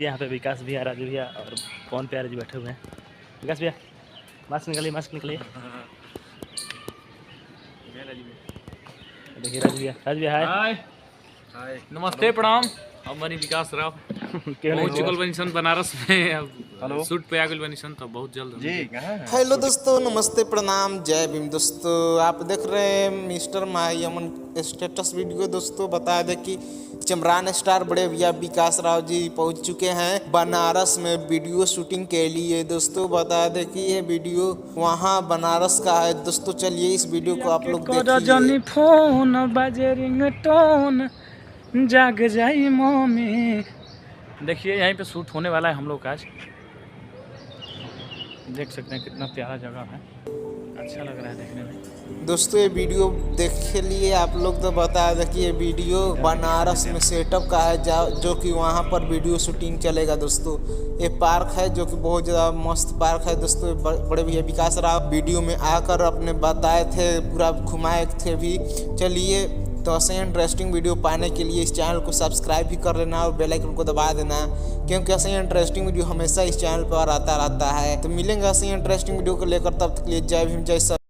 यहाँ पे विकास भैया, राजू भैया और कौन प्यारे जी बैठे हुए हैं। विकास भैया मास्क निकालिए, मास्क निकालिए। देखिए राजू भैया हाय। हाय नमस्ते प्रणाम। हमारी विकास राव क्यों बहुत नहीं चुकल बनीसन बनारस में। अब शूट पे आ गई बनीसन तो बहुत जल्द जी हेलो दोस्तों, नमस्ते प्रणाम, जय भीम दोस्तों। आप देख रहे हैं मिस्टर माही अमन स्टेटस वीडियो। दोस्तों बता दें कि चमरान स्टार बड़े भैया विकास राव जी पहुंच चुके हैं बनारस में वीडियो शूटिंग के लिए। दोस्तों बता दें कि ये वीडियो वहां बनारस का है। दोस्तों चलिए इस वीडियो को आप लोग देखिए। फोन बाजे रिंगटोन जाग जाई मम्मी। देखिए यहीं पे शूट होने वाला है हम लोग का आज। देख सकते हैं कितना प्यारा जगह है, अच्छा लग रहा है देखने में। दोस्तों ये वीडियो देख के लिए आप लोग तो बता दें कि ये वीडियो बनारस में सेटअप का है, जो कि वहाँ पर वीडियो शूटिंग चलेगा। दोस्तों ये पार्क है जो कि बहुत ज़्यादा मस्त पार्क है। दोस्तों बड़े भैया विकास राव वीडियो में आकर अपने बताए थे, पूरा घुमाए थे भी। चलिए तो ऐसे इंटरेस्टिंग वीडियो पाने के लिए इस चैनल को सब्सक्राइब भी कर लेना और बेल आइकन को दबा देना, क्योंकि ऐसे इंटरेस्टिंग वीडियो हमेशा इस चैनल पर आता रहता है। तो मिलेंगे ऐसे इंटरेस्टिंग वीडियो को लेकर, तब तक के लिए जय भीम जय सर।